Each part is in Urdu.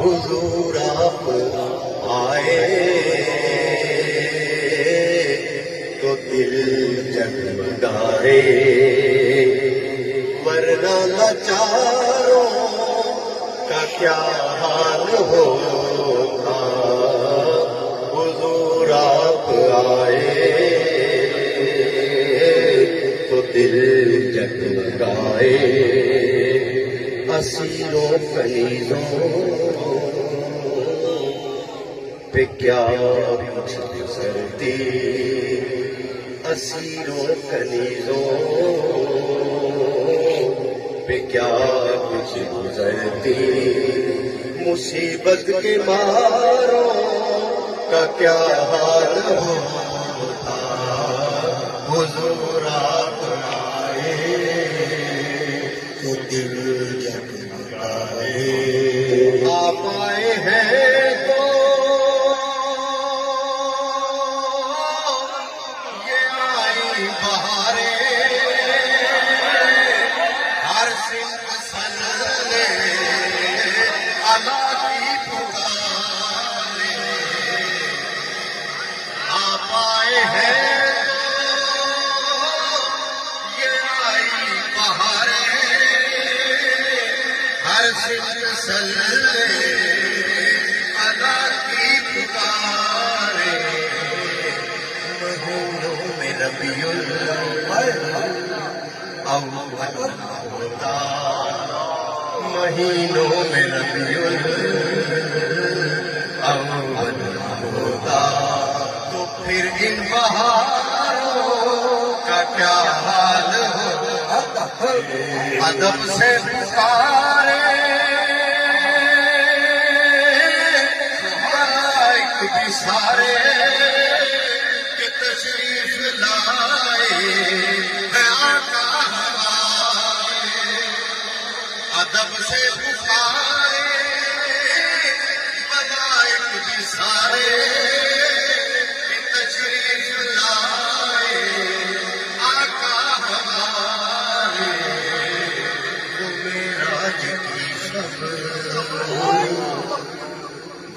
حضور آپ آئے تو دل جگمگائے، ورنہ لاچاروں کا کیا حال ہوگا. حضور آپ آئے تو دل جگمگائے. اسیروں کنیزوں پہ کیا کچھ گزرتی، اسیروں کنیزوں پہ کیا کچھ گزرتی. مصیبت کے ماروں کا کیا حال ہوتا. حضور آپ آئے تو دل جگمگائے. آپ آئے ہیں تو یہ آئی بہاریں، ہر سمت سلسلے اللہ کی پکارے. آپ آئے ہیں سلسلے اللہ کی پکارے. مہینوں میں ربیع الاول ہوتا، مہینوں میں ربیع الاول ہوتا تو پھر ان بہاروں کا کیا حال ہوتا. ادب سے پکارے بھی سارے کہ تشریف لائے ہے آقا ہمارے. ادب سے پکارے ملائک بھی سارے کہ تشریف لائے آقا ہمارے. وہ معراج کی شب،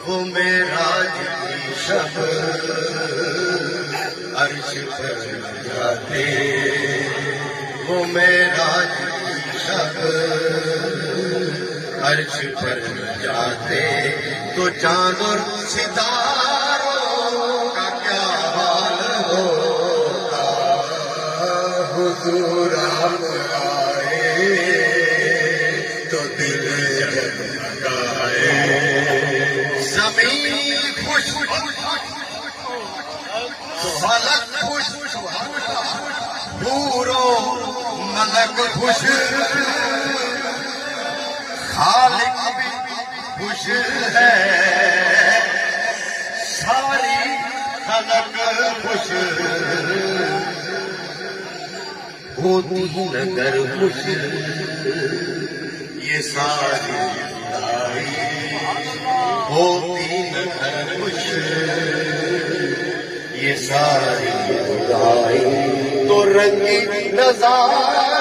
وہ معراج کی شب عرش پر جاتے. وہ معراج کی شب عرش پر جاتے تو چاند اور ستاروں کا کیا حال ہوتا. حضور آپ آئے تو دل جگمگائے. زمین خوش فلک خوش، حوروں ملک خوش، خالق بھی خوش ہے، ساری خلق خوش ہوتی نگر خوش. یہ ساری خدائی ہوتی نگر خوش، یہ ساری خدائی تو رنگی نظارہ